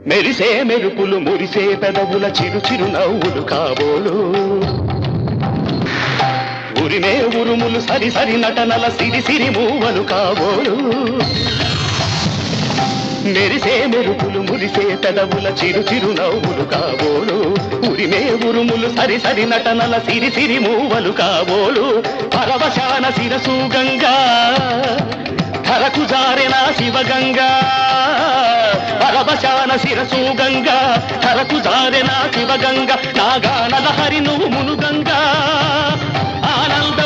మెరిసే మెరుపులు మురిసే పెదవుల చిరు చిరు నవ్వులు కాబోలు ఉరిమే ఉరుములు సరి సరి నటనల సిరి సిరి మూవలు కాబోలు మెరిసే మెరుపులు మురిసే పెదవుల చిరు చిరు నవ్వులు కాబోలు ఉరిమే ఉరుములు సరి సరి నటనల సిరి సిరి మూవలు కాబోలు పరవశాన శిరసు గంగా ధరకు జారెన శివగంగా పరవశాన శిరసు గంగా ధరకు జారెన శివగంగా నాగానల హరి నువ్వు మునుగంగా ఆనంద